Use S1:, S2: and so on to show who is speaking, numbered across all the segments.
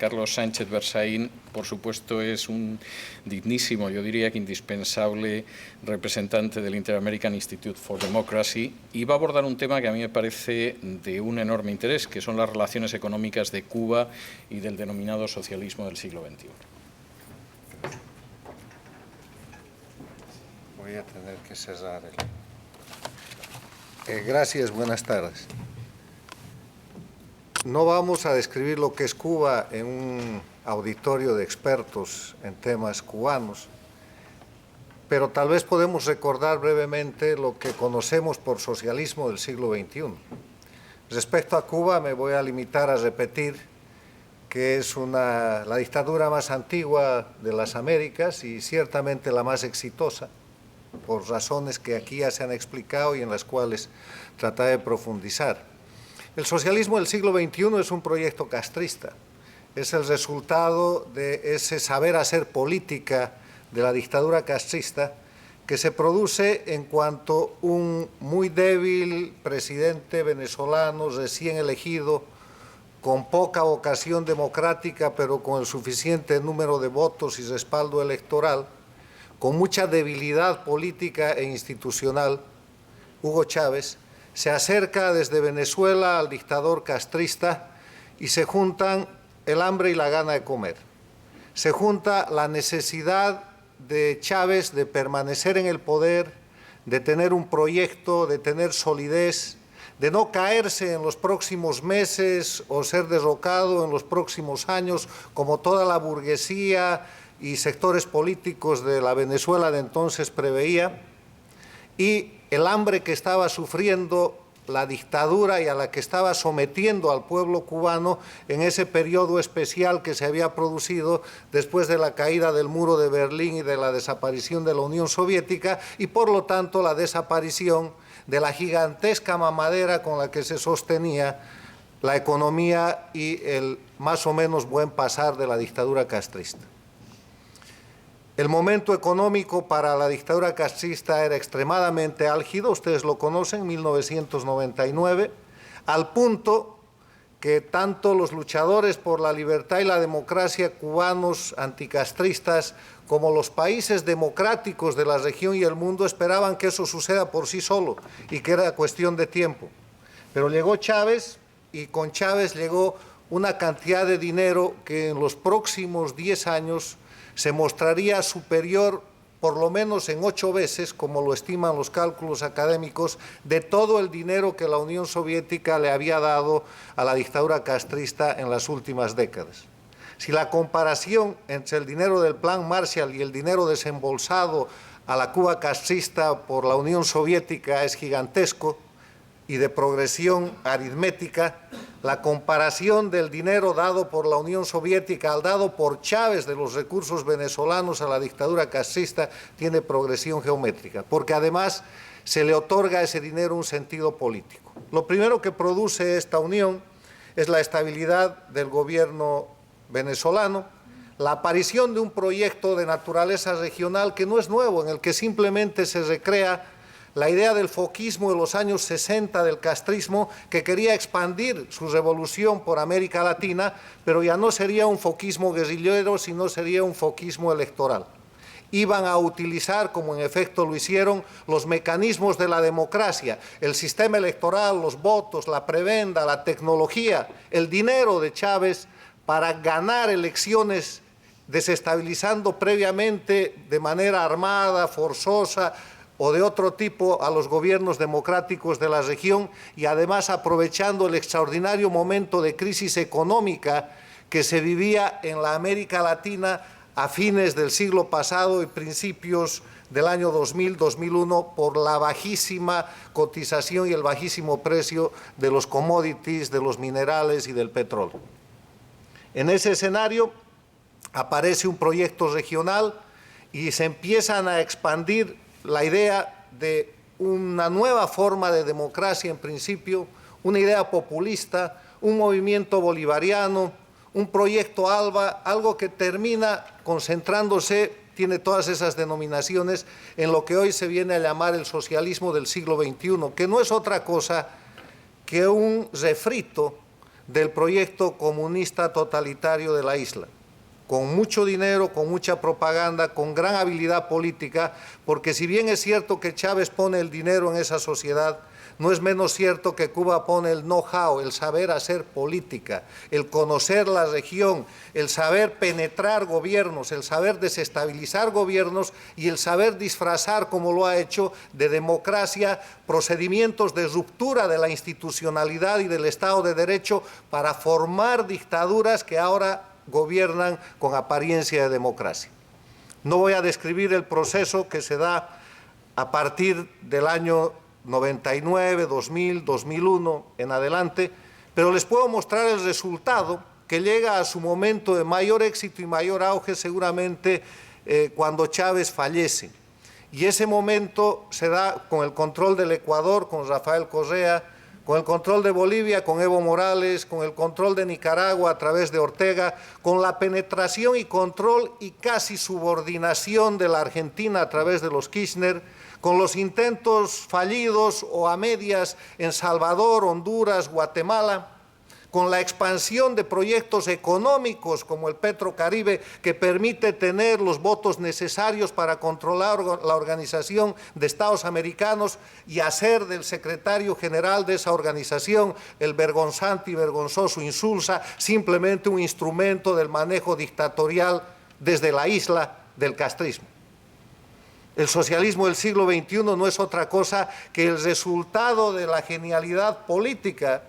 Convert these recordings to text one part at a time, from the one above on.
S1: Carlos Sánchez Berzaín, por supuesto, es un dignísimo, yo diría que indispensable representante del Inter-American Institute for Democracy, y va a abordar un tema que a mí me parece de un enorme interés, que son las relaciones económicas de Cuba y del denominado socialismo del siglo XXI.
S2: Voy a tener que cerrar gracias, buenas tardes. No vamos a describir lo que es Cuba en un auditorio de expertos en temas cubanos, pero tal vez podemos recordar brevemente lo que conocemos por socialismo del siglo XXI. Respecto a Cuba, me voy a limitar a repetir que es la dictadura más antigua de las Américas y ciertamente la más exitosa, por razones que aquí ya se han explicado y en las cuales trataré de profundizar. El socialismo del siglo XXI es un proyecto castrista, es el resultado de ese saber hacer política de la dictadura castrista que se produce en cuanto un muy débil presidente venezolano recién elegido, con poca vocación democrática pero con el suficiente número de votos y respaldo electoral, con mucha debilidad política e institucional, Hugo Chávez, se acerca desde Venezuela al dictador castrista y se juntan el hambre y la gana de comer. Se junta la necesidad de Chávez de permanecer en el poder, de tener un proyecto, de tener solidez, de no caerse en los próximos meses o ser derrocado en los próximos años, como toda la burguesía y sectores políticos de la Venezuela de entonces preveía, y el hambre que estaba sufriendo la dictadura y a la que estaba sometiendo al pueblo cubano en ese periodo especial que se había producido después de la caída del muro de Berlín y de la desaparición de la Unión Soviética, y por lo tanto la desaparición de la gigantesca mamadera con la que se sostenía la economía y el más o menos buen pasar de la dictadura castrista. El momento económico para la dictadura castrista era extremadamente álgido, ustedes lo conocen, 1999, al punto que tanto los luchadores por la libertad y la democracia cubanos anticastristas como los países democráticos de la región y el mundo esperaban que eso suceda por sí solo y que era cuestión de tiempo. Pero llegó Chávez y con Chávez llegó una cantidad de dinero que en los próximos 10 años se mostraría superior por lo menos en 8 veces, como lo estiman los cálculos académicos, de todo el dinero que la Unión Soviética le había dado a la dictadura castrista en las últimas décadas. Si la comparación entre el dinero del Plan Marshall y el dinero desembolsado a la Cuba castrista por la Unión Soviética es gigantesco y de progresión aritmética, la comparación del dinero dado por la Unión Soviética al dado por Chávez de los recursos venezolanos a la dictadura castrista tiene progresión geométrica, porque además se le otorga a ese dinero un sentido político. Lo primero que produce esta unión es la estabilidad del gobierno venezolano, la aparición de un proyecto de naturaleza regional que no es nuevo, en el que simplemente se recrea la idea del foquismo de los años 60 del castrismo, que quería expandir su revolución por América Latina, pero ya no sería un foquismo guerrillero, sino sería un foquismo electoral. Iban a utilizar, como en efecto lo hicieron, los mecanismos de la democracia, el sistema electoral, los votos, la prebenda, la tecnología, el dinero de Chávez para ganar elecciones, desestabilizando previamente de manera armada, forzosa, o de otro tipo a los gobiernos democráticos de la región, y además aprovechando el extraordinario momento de crisis económica que se vivía en la América Latina a fines del siglo pasado y principios del año 2000-2001 por la bajísima cotización y el bajísimo precio de los commodities, de los minerales y del petróleo. En ese escenario aparece un proyecto regional y se empiezan a expandir la idea de una nueva forma de democracia en principio, una idea populista, un movimiento bolivariano, un proyecto ALBA, algo que termina concentrándose, tiene todas esas denominaciones, en lo que hoy se viene a llamar el socialismo del siglo XXI, que no es otra cosa que un refrito del proyecto comunista totalitario de la isla, con mucho dinero, con mucha propaganda, con gran habilidad política, porque si bien es cierto que Chávez pone el dinero en esa sociedad, no es menos cierto que Cuba pone el know-how, el saber hacer política, el conocer la región, el saber penetrar gobiernos, el saber desestabilizar gobiernos y el saber disfrazar, como lo ha hecho, de democracia, procedimientos de ruptura de la institucionalidad y del Estado de Derecho para formar dictaduras que ahora gobiernan con apariencia de democracia. No voy a describir el proceso que se da a partir del año 99, 2000, 2001 en adelante, pero les puedo mostrar el resultado que llega a su momento de mayor éxito y mayor auge seguramente cuando Chávez fallece. Y ese momento se da con el control del Ecuador, con Rafael Correa, con el control de Bolivia, con Evo Morales, con el control de Nicaragua a través de Ortega, con la penetración y control y casi subordinación de la Argentina a través de los Kirchner, con los intentos fallidos o a medias en Salvador, Honduras, Guatemala, con la expansión de proyectos económicos como el Petrocaribe, que permite tener los votos necesarios para controlar la Organización de Estados Americanos y hacer del secretario general de esa organización, el vergonzante y vergonzoso Insulza, simplemente un instrumento del manejo dictatorial desde la isla del castrismo. El socialismo del siglo XXI no es otra cosa que el resultado de la genialidad política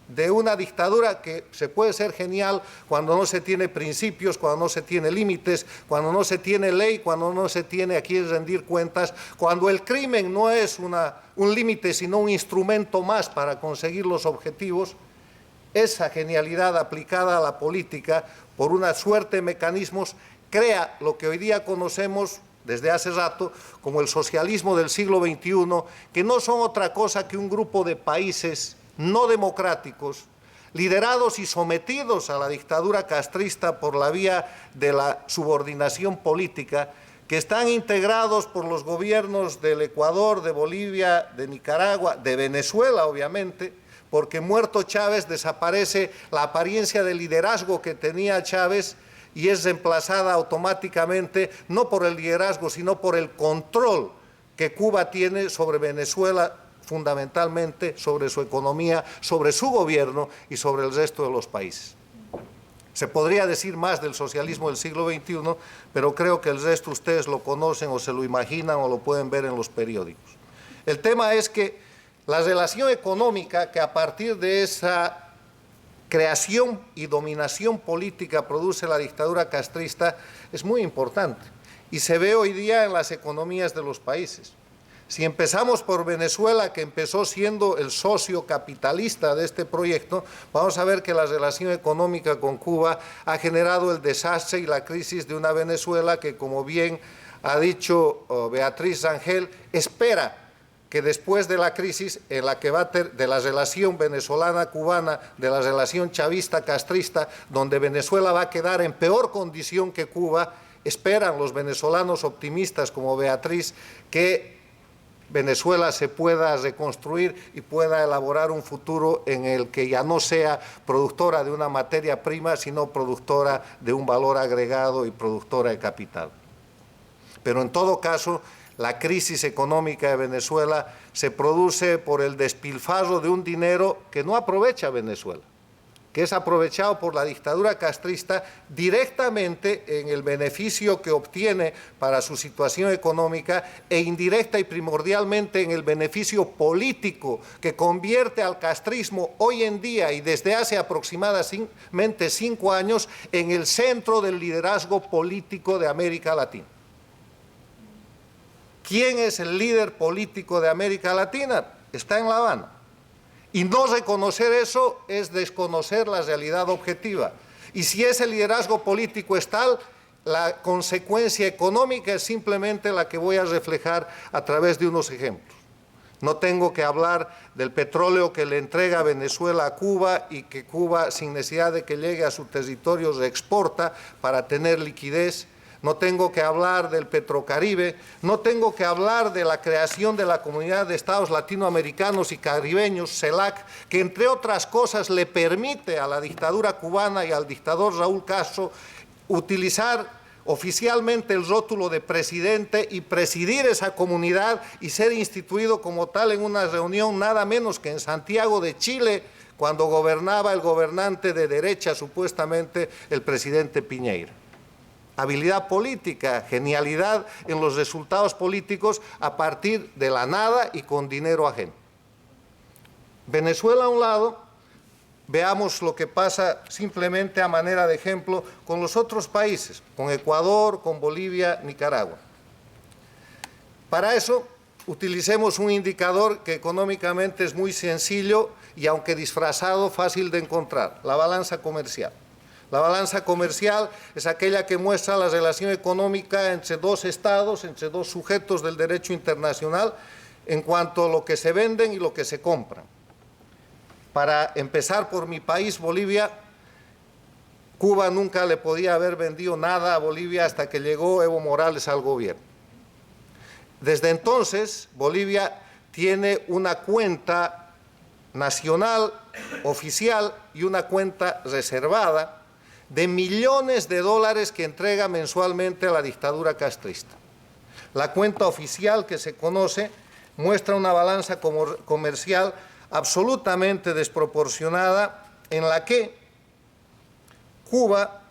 S2: de una dictadura que se puede ser genial cuando no se tiene principios, cuando no se tiene límites, cuando no se tiene ley, cuando no se tiene a quién rendir cuentas, cuando el crimen no es un límite, sino un instrumento más para conseguir los objetivos. Esa genialidad aplicada a la política por una suerte de mecanismos crea lo que hoy día conocemos desde hace rato como el socialismo del siglo XXI, que no son otra cosa que un grupo de países no democráticos, liderados y sometidos a la dictadura castrista por la vía de la subordinación política, que están integrados por los gobiernos del Ecuador, de Bolivia, de Nicaragua, de Venezuela, obviamente, porque muerto Chávez desaparece la apariencia de liderazgo que tenía Chávez y es reemplazada automáticamente no por el liderazgo, sino por el control que Cuba tiene sobre Venezuela, fundamentalmente sobre su economía, sobre su gobierno y sobre el resto de los países. Se podría decir más del socialismo del siglo XXI, pero creo que el resto ustedes lo conocen o se lo imaginan o lo pueden ver en los periódicos. El tema es que la relación económica que a partir de esa creación y dominación política produce la dictadura castrista es muy importante y se ve hoy día en las economías de los países. Si empezamos por Venezuela, que empezó siendo el socio capitalista de este proyecto, vamos a ver que la relación económica con Cuba ha generado el desastre y la crisis de una Venezuela que, como bien ha dicho Beatriz Rangel, espera que después de la crisis en la que de la relación venezolana-cubana, de la relación chavista-castrista, donde Venezuela va a quedar en peor condición que Cuba, esperan los venezolanos optimistas como Beatriz que Venezuela se pueda reconstruir y pueda elaborar un futuro en el que ya no sea productora de una materia prima, sino productora de un valor agregado y productora de capital. Pero en todo caso, la crisis económica de Venezuela se produce por el despilfarro de un dinero que no aprovecha Venezuela, que es aprovechado por la dictadura castrista directamente en el beneficio que obtiene para su situación económica e indirecta y primordialmente en el beneficio político que convierte al castrismo hoy en día y desde hace aproximadamente 5 años en el centro del liderazgo político de América Latina. ¿Quién es el líder político de América Latina? Está en La Habana. Y no reconocer eso es desconocer la realidad objetiva. Y si ese liderazgo político es tal, la consecuencia económica es simplemente la que voy a reflejar a través de unos ejemplos. No tengo que hablar del petróleo que le entrega Venezuela a Cuba y que Cuba, sin necesidad de que llegue a su territorio, reexporta para tener liquidez. no tengo que hablar del Petrocaribe, no tengo que hablar de la creación de la Comunidad de Estados Latinoamericanos y Caribeños, CELAC, que entre otras cosas le permite a la dictadura cubana y al dictador Raúl Castro utilizar oficialmente el rótulo de presidente y presidir esa comunidad y ser instituido como tal en una reunión nada menos que en Santiago de Chile, cuando gobernaba el gobernante de derecha, supuestamente el presidente Piñera. Habilidad política, genialidad en los resultados políticos a partir de la nada y con dinero ajeno. Venezuela a un lado, veamos lo que pasa simplemente a manera de ejemplo con los otros países, con Ecuador, con Bolivia, Nicaragua. Para eso, utilicemos un indicador que económicamente es muy sencillo y aunque disfrazado, fácil de encontrar, la balanza comercial. La balanza comercial es aquella que muestra la relación económica entre dos estados, entre dos sujetos del derecho internacional, en cuanto a lo que se venden y lo que se compran. Para empezar por mi país, Bolivia, Cuba nunca le podía haber vendido nada a Bolivia hasta que llegó Evo Morales al gobierno. Desde entonces, Bolivia tiene una cuenta nacional, oficial, y una cuenta reservada de millones de dólares que entrega mensualmente a la dictadura castrista. La cuenta oficial que se conoce muestra una balanza comercial absolutamente desproporcionada en la que Cuba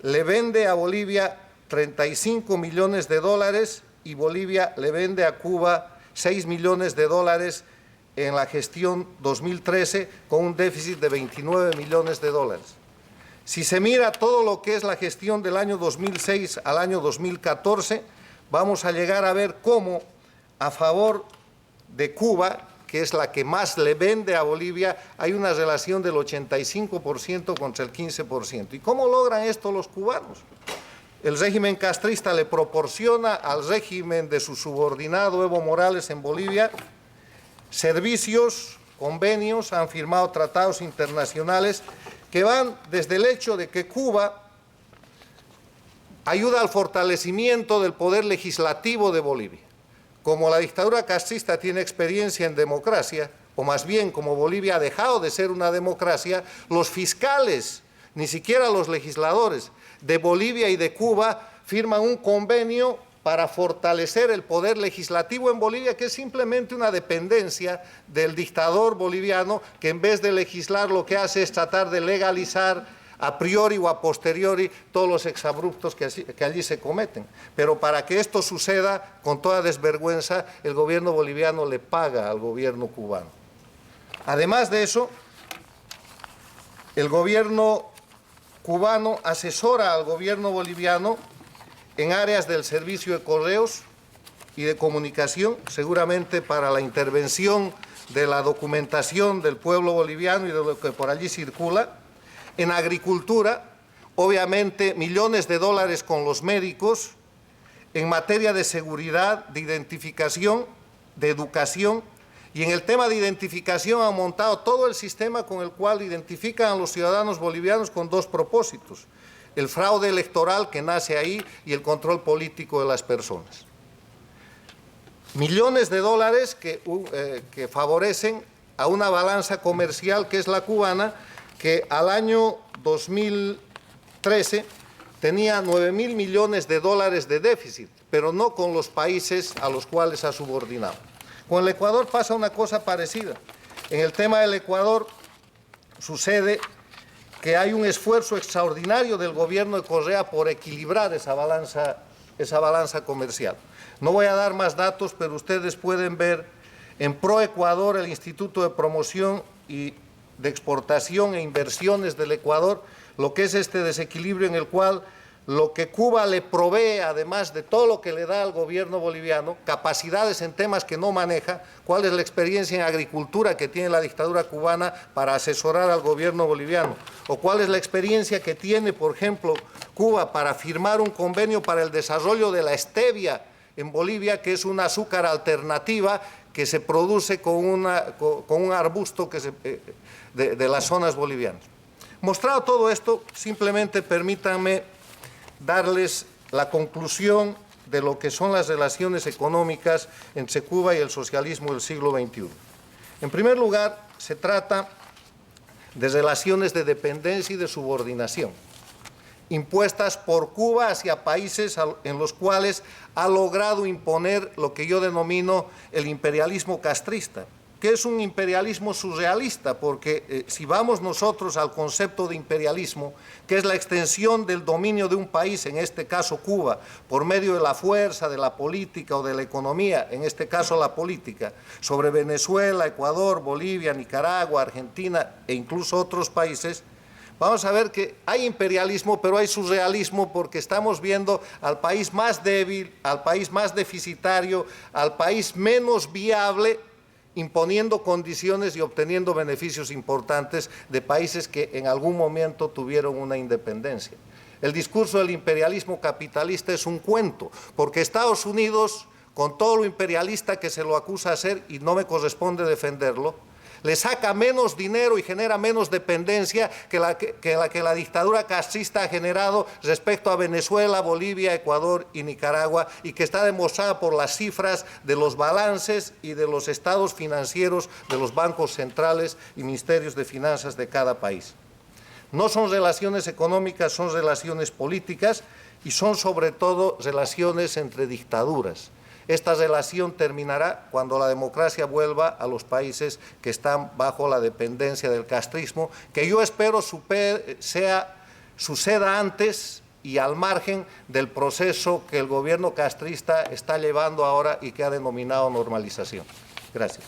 S2: le vende a Bolivia 35 millones de dólares y Bolivia le vende a Cuba 6 millones de dólares en la gestión 2013 con un déficit de 29 millones de dólares. Si se mira todo lo que es la gestión del año 2006 al año 2014, vamos a llegar a ver cómo a favor de Cuba, que es la que más le vende a Bolivia, hay una relación del 85% contra el 15%. ¿Y cómo logran esto los cubanos? El régimen castrista le proporciona al régimen de su subordinado Evo Morales en Bolivia servicios, convenios, han firmado tratados internacionales que van desde el hecho de que Cuba ayuda al fortalecimiento del poder legislativo de Bolivia. Como la dictadura castrista tiene experiencia en democracia, o más bien como Bolivia ha dejado de ser una democracia, los fiscales, ni siquiera los legisladores de Bolivia y de Cuba firman un convenio para fortalecer el poder legislativo en Bolivia, que es simplemente una dependencia del dictador boliviano, que en vez de legislar lo que hace es tratar de legalizar a priori o a posteriori todos los exabruptos que allí se cometen. Pero para que esto suceda con toda desvergüenza, el gobierno boliviano le paga al gobierno cubano. Además de eso, el gobierno cubano asesora al gobierno boliviano en áreas del servicio de correos y de comunicación, seguramente para la intervención de la documentación del pueblo boliviano y de lo que por allí circula. En agricultura, obviamente, millones de dólares con los médicos, en materia de seguridad, de identificación, de educación, y en el tema de identificación han montado todo el sistema con el cual identifican a los ciudadanos bolivianos con dos propósitos: el fraude electoral que nace ahí y el control político de las personas. Millones de dólares que favorecen a una balanza comercial que es la cubana, que al año 2013 tenía 9.000 millones de dólares de déficit, pero no con los países a los cuales ha subordinado. Con el Ecuador pasa una cosa parecida. En el tema del Ecuador sucede que hay un esfuerzo extraordinario del gobierno de Correa por equilibrar esa balanza comercial. No voy a dar más datos, pero ustedes pueden ver en ProEcuador, el Instituto de Promoción y de Exportación e Inversiones del Ecuador, lo que es este desequilibrio en el cual lo que Cuba le provee, además de todo lo que le da al gobierno boliviano, capacidades en temas que no maneja, cuál es la experiencia en agricultura que tiene la dictadura cubana para asesorar al gobierno boliviano, o cuál es la experiencia que tiene, por ejemplo, Cuba para firmar un convenio para el desarrollo de la stevia en Bolivia, que es una azúcar alternativa que se produce con un arbusto de las zonas bolivianas. Mostrado todo esto, simplemente permítanme darles la conclusión de lo que son las relaciones económicas entre Cuba y el socialismo del siglo XXI. En primer lugar, se trata de relaciones de dependencia y de subordinación, impuestas por Cuba hacia países en los cuales ha logrado imponer lo que yo denomino el imperialismo castrista, que es un imperialismo surrealista, porque si vamos nosotros al concepto de imperialismo, que es la extensión del dominio de un país, en este caso Cuba, por medio de la fuerza, de la política o de la economía, en este caso la política, sobre Venezuela, Ecuador, Bolivia, Nicaragua, Argentina e incluso otros países, vamos a ver que hay imperialismo, pero hay surrealismo, porque estamos viendo al país más débil, al país más deficitario, al país menos viable, imponiendo condiciones y obteniendo beneficios importantes de países que en algún momento tuvieron una independencia. El discurso del imperialismo capitalista es un cuento, porque Estados Unidos, con todo lo imperialista que se lo acusa de ser, y no me corresponde defenderlo, le saca menos dinero y genera menos dependencia que la dictadura castrista ha generado respecto a Venezuela, Bolivia, Ecuador y Nicaragua, y que está demostrada por las cifras de los balances y de los estados financieros de los bancos centrales y ministerios de finanzas de cada país. No son relaciones económicas, son relaciones políticas y son sobre todo relaciones entre dictaduras. Esta relación terminará cuando la democracia vuelva a los países que están bajo la dependencia del castrismo, que yo espero suceda antes y al margen del proceso que el gobierno castrista está llevando ahora y que ha denominado normalización. Gracias.